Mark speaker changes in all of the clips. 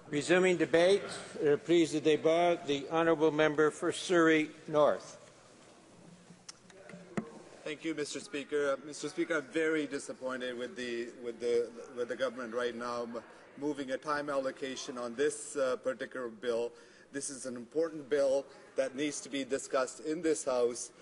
Speaker 1: Resuming debate, please the débat, the honourable member for Surrey North.
Speaker 2: Thank you, Mr. Speaker. Mr. Speaker, I'm very disappointed with the government right now moving a time allocation on this particular bill. This is an important bill that needs to be discussed in this House.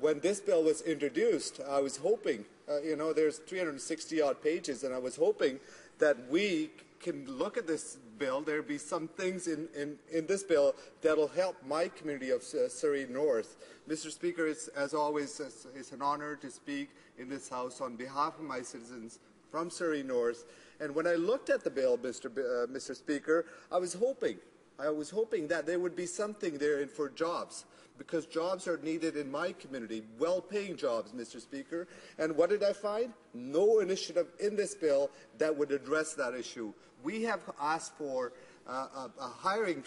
Speaker 2: When this bill was introduced, I was hoping, there's 360 odd pages, and I was hoping that we can look at this bill. There'll be some things in this bill that'll help my community of Surrey North. Mr. Speaker, as always, it's an honor to speak in this House on behalf of my citizens from Surrey North. And when I looked at the bill, Mr. Speaker, I was hoping that there would be something there for jobs, because jobs are needed in my community, well-paying jobs, Mr. Speaker. And what did I find? No initiative in this bill that would address that issue. We have asked for a hiring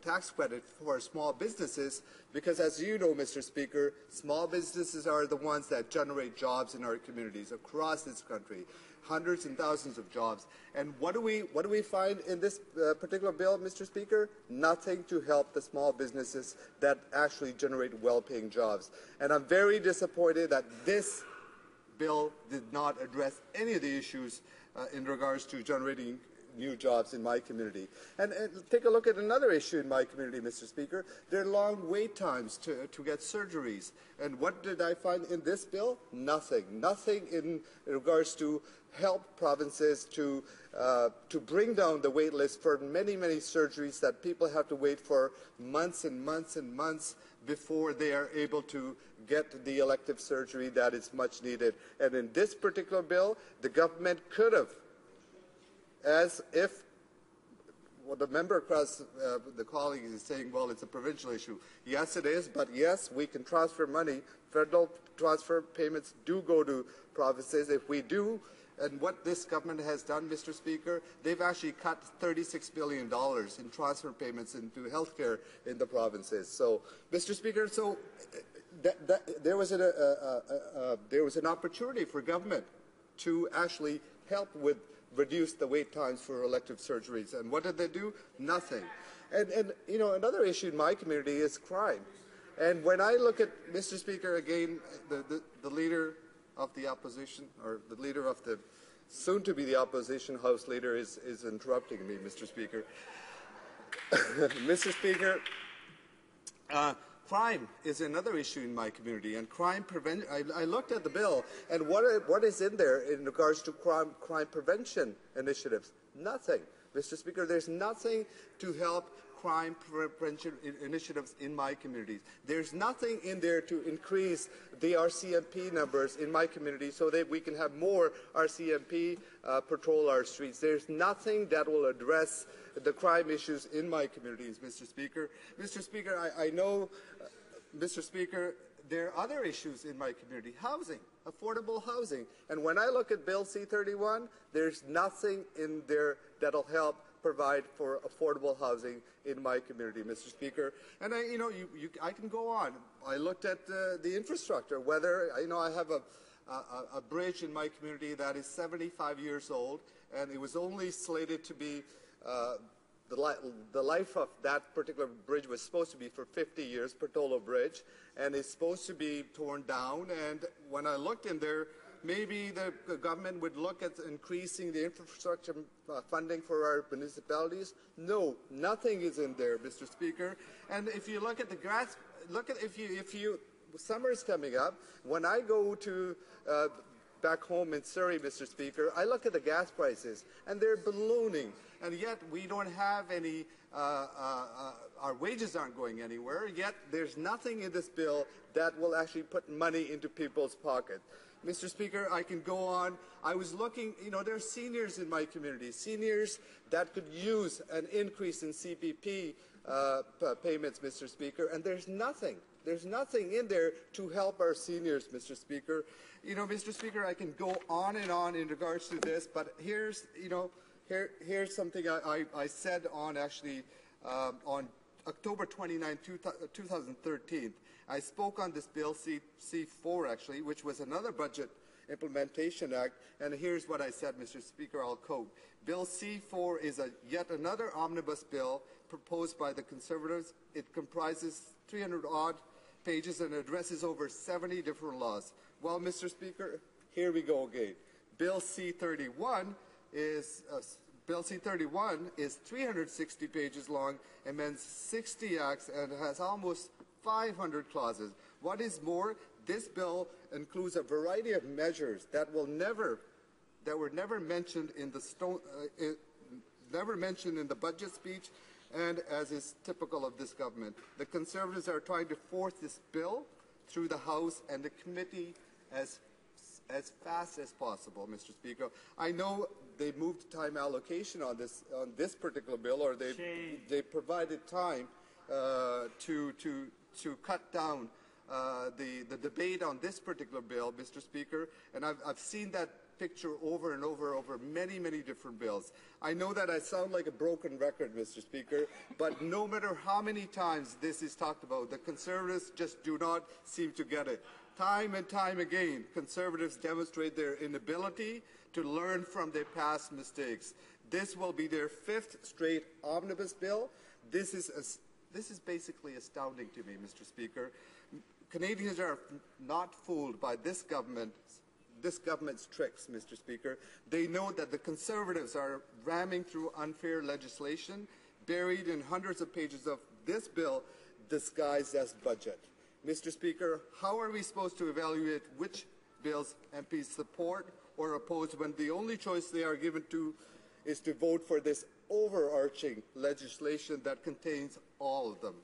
Speaker 2: tax credit for small businesses because, as you know, Mr. Speaker, small businesses are the ones that generate jobs in our communities across this country. Hundreds and thousands of jobs. And what do we find in this particular bill, Mr. Speaker? Nothing to help the small businesses that actually generate well-paying jobs. And I'm very disappointed that this bill did not address any of the issues in regards to generating new jobs in my community. And take a look at another issue in my community, Mr. Speaker. There are long wait times to get surgeries. And what did I find in this bill? Nothing. Nothing in regards to help provinces to bring down the wait list for many, many surgeries that people have to wait for months and months and months before they are able to get the elective surgery that is much needed. And in this particular bill, the government could have, as if the member across the colleague is saying, well, it's a provincial issue. Yes, it is, but yes, we can transfer money. Federal transfer payments do go to provinces. If we do, and what this government has done, Mr. Speaker, they've actually cut $36 billion in transfer payments into healthcare in the provinces. So, Mr. Speaker, there was an opportunity for government to actually help with reduce the wait times for elective surgeries. And what did they do? Nothing. And another issue in my community is crime. And when I look at, Mr. Speaker, again, the leader of the opposition, or the leader of the soon-to-be the opposition House leader is interrupting me, Mr. Speaker. Mr. Speaker, crime is another issue in my community, and crime prevention. I looked at the bill, and what is in there in regards to crime prevention initiatives? Nothing, Mr. Speaker. There's nothing to help crime prevention initiatives in my communities. There's nothing in there to increase the RCMP numbers in my community so that we can have more RCMP patrol our streets. There's nothing that will address the crime issues in my communities, Mr. Speaker. Mr. Speaker, I know, Mr. Speaker, there are other issues in my community. Housing, affordable housing. And when I look at Bill C-31, there's nothing in there that'll help provide for affordable housing in my community, Mr. Speaker. And I can go on. I looked at the infrastructure, whether, I have a bridge in my community that is 75 years old, and it was only slated to be, the life of that particular bridge was supposed to be for 50 years, Portola Bridge, and it's supposed to be torn down. And when I looked in there, maybe the government would look at increasing the infrastructure funding for our municipalities. No, nothing is in there, Mr. Speaker. And if you look at the grass, summer is coming up. When I go to back home in Surrey, Mr. Speaker, I look at the gas prices, and they're ballooning. And yet we don't have any, our wages aren't going anywhere, yet there's nothing in this bill that will actually put money into people's pockets. Mr. Speaker, I can go on. I was looking, there are seniors in my community, seniors that could use an increase in CPP payments, Mr. Speaker, and there's nothing. There's nothing in there to help our seniors, Mr. Speaker. Mr. Speaker, I can go on and on in regards to this, but here's something I said on on October 29, 2013. I spoke on this bill C4 actually, which was another budget Implementation Act. And here's what I said, Mr. Speaker, I'll quote. Bill C-4 is yet another omnibus bill proposed by the Conservatives. It comprises 300-odd pages and addresses over 70 different laws. Well, Mr. Speaker, here we go again. Bill C-31 is 360 pages long, amends 60 acts, and has almost 500 clauses. What is more, this bill includes a variety of measures that were never mentioned in the budget speech, and as is typical of this government. The Conservatives are trying to force this bill through the House and the committee as fast as possible, Mr. Speaker. I know they moved time allocation on this particular bill, or they provided time to cut down the debate on this particular bill, Mr. Speaker, and I've seen that picture over and over many, many different bills. I know that I sound like a broken record, Mr. Speaker, but no matter how many times this is talked about, the Conservatives just do not seem to get it. Time and time again, Conservatives demonstrate their inability to learn from their past mistakes. This will be their 5th straight omnibus bill. This is basically astounding to me, Mr. Speaker. Canadians are not fooled by this government's tricks, Mr. Speaker. They know that the Conservatives are ramming through unfair legislation buried in hundreds of pages of this bill disguised as budget. Mr. Speaker, how are we supposed to evaluate which bills MPs support or oppose when the only choice they are given to is to vote for this overarching legislation that contains all of them?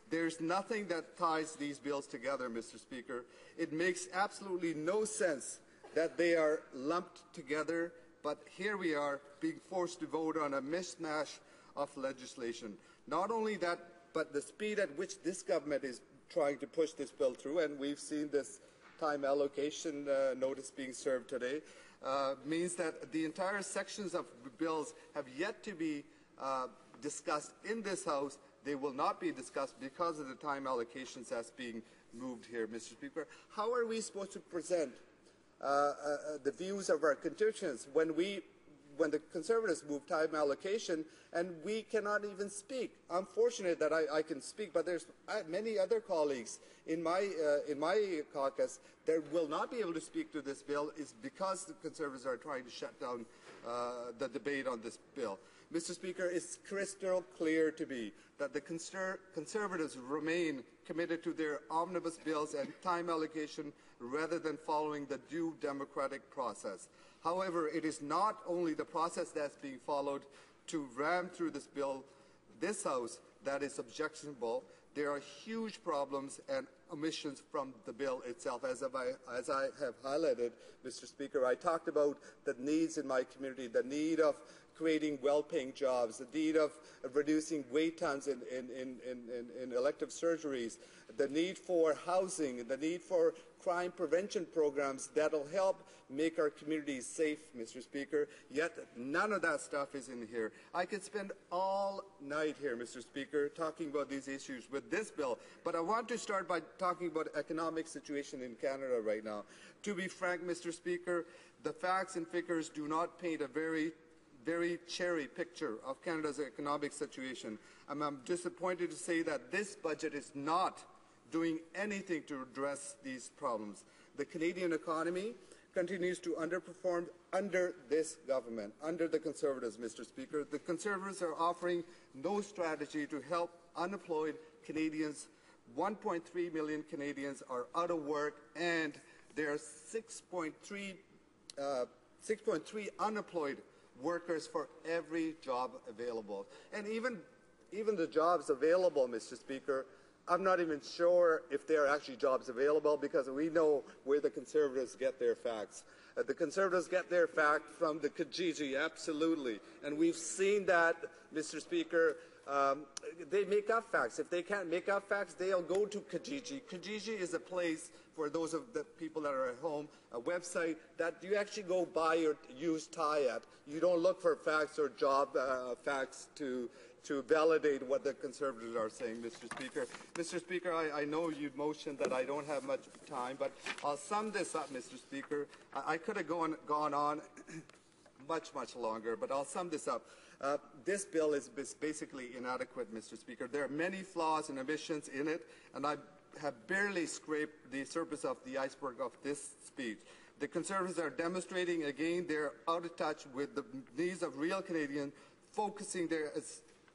Speaker 2: There's nothing that ties these bills together, Mr. Speaker. It makes absolutely no sense that they are lumped together, but here we are being forced to vote on a mishmash of legislation. Not only that, but the speed at which this government is trying to push this bill through, and we've seen this time allocation notice being served today, means that the entire sections of bills have yet to be discussed in this House. They will not be discussed because of the time allocations that's being moved here, Mr. Speaker. How are we supposed to present the views of our constituents when the Conservatives move time allocation and we cannot even speak? I'm fortunate that I can speak, but there's many other colleagues in my caucus that will not be able to speak to this bill is because the Conservatives are trying to shut down the debate on this bill. Mr. Speaker, it's crystal clear to me that the Conservatives remain committed to their omnibus bills and time allocation rather than following the due democratic process. However, it is not only the process that's being followed to ram through this bill, this House, that is objectionable. There are huge problems and omissions from the bill itself. As I have highlighted, Mr. Speaker, I talked about the needs in my community, the need of creating well-paying jobs, the need of reducing wait times in elective surgeries, the need for housing, the need for crime prevention programs that will help make our communities safe, Mr. Speaker, yet none of that stuff is in here. I could spend all night here, Mr. Speaker, talking about these issues with this bill, but I want to start by talking about the economic situation in Canada right now. To be frank, Mr. Speaker, the facts and figures do not paint a very cherry picture of Canada's economic situation. I'm disappointed to say that this budget is not doing anything to address these problems. The Canadian economy continues to underperform under this government, under the Conservatives, Mr. Speaker. The Conservatives are offering no strategy to help unemployed Canadians. 1.3 million Canadians are out of work, and there are 6.3 unemployed workers for every job available. And even the jobs available, Mr. Speaker, I'm not even sure if there are actually jobs available because we know where the Conservatives get their facts. The Conservatives get their fact from the Kijiji, absolutely. And we've seen that, Mr. Speaker, they make up facts. If they can't make up facts, they'll go to Kijiji. Kijiji is a place, for those of the people that are at home, a website that you actually go buy your used tie at. You don't look for facts or job facts to validate what the Conservatives are saying, Mr. Speaker. Mr. Speaker, I know you motioned that I don't have much time, but I'll sum this up, Mr. Speaker. I could have gone on much longer, but I'll sum this up. This bill is basically inadequate, Mr. Speaker. There are many flaws and omissions in it, and I have barely scraped the surface of the iceberg of this speech. The Conservatives are demonstrating again they're out of touch with the needs of real Canadians, focusing their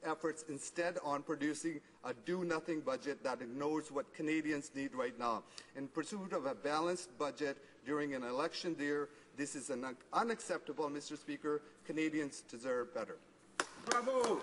Speaker 2: efforts instead on producing a do-nothing budget that ignores what Canadians need right now. In pursuit of a balanced budget during an election year, this is unacceptable, Mr. Speaker. Canadians deserve better.
Speaker 1: Bravo!